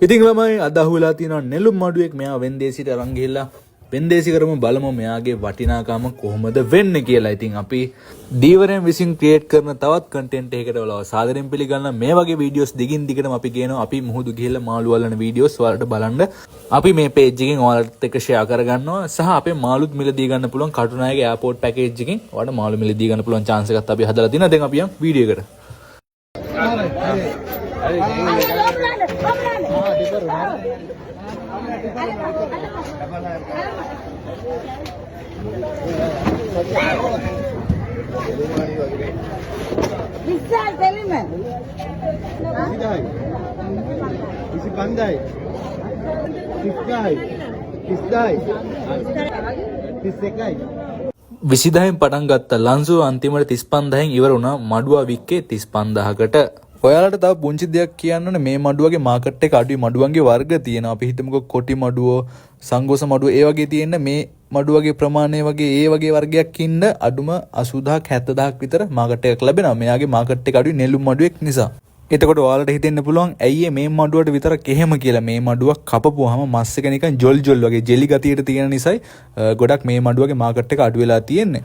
ඉතින් ළමයි අද අහුවෙලා තියෙනවා නෙළුම් මඩුවෙක් මෙයා වෙන්දේසිට අරන් ගිහිල්ලා වෙන්දේසි කරමු බලමු මෙයාගේ වටිනාකම කොහොමද වෙන්නේ කියලා. ඉතින් අපි දීවරෙන් විසින් ක්‍රියේට් කරන තවත් කන්ටෙන්ට් එකකට ඔයාලව සාදරයෙන් පිළිගන්න. මේ වගේ වීඩියෝස් දිගින් දිගටම අපි ගේනවා. අපි මුහුදු ගිහිල්ලා මාළු වලන වීඩියෝස් ඔයාලට බලන්න අපි මේ පේජ් එකෙන් ඔයාලට එක්ක ෂෙයා කරගන්නවා. සහ අපේ මාළුත් මිලදී ගන්න පුළුවන් කටුනායක එයාපෝට් පැකේජ් එකෙන් ඔයාලට මාළු මිලදී ගන්න පුළුවන් chance එකක් අපි හදලා තියෙනවා. දැන් අපි යමු වීඩියෝ එකට. Bisal telime. Isi pandai. Tiskai. Tisdai. Tisekai. 20,000න් පටන් ගත්ත ලන්සුව අන්තිමට 35,000න් ඉවර වුණා මඩුවා වික්කේ 35,000කට. ඔයාලට තව පුංචි දෙයක් කියන්න ඕනේ මේ මඩුවගේ මාකට් එක අඩුයි මඩුවන්ගේ වර්ග තියෙනවා. අපි හිතමුකෝ කොටි මඩුව, සංගෝස මඩුව ඒ වගේ තියෙන මේ මඩුවගේ ප්‍රමාණය වගේ ඒ වගේ වර්ගයක් ඉන්න අඩුම 80,000ක් 70,000ක් විතර මාකට් එකක් ලැබෙනවා. මෙයාගේ මාකට් එක අඩුයි නෙළුම් මඩුවෙක් නිසා. එතකොට ඔයාලට හිතෙන්න පුළුවන් ඇයි මේ මඩුවට විතරක් එහෙම කියලා. මේ මඩුවක් කපපුවාම මස් එක නිකන් ජොල් ජොල් වගේ ජෙලි ගතියට තියෙන නිසායි ගොඩක් මේ මඩුවගේ මාකට් එක අඩු වෙලා තියෙන්නේ.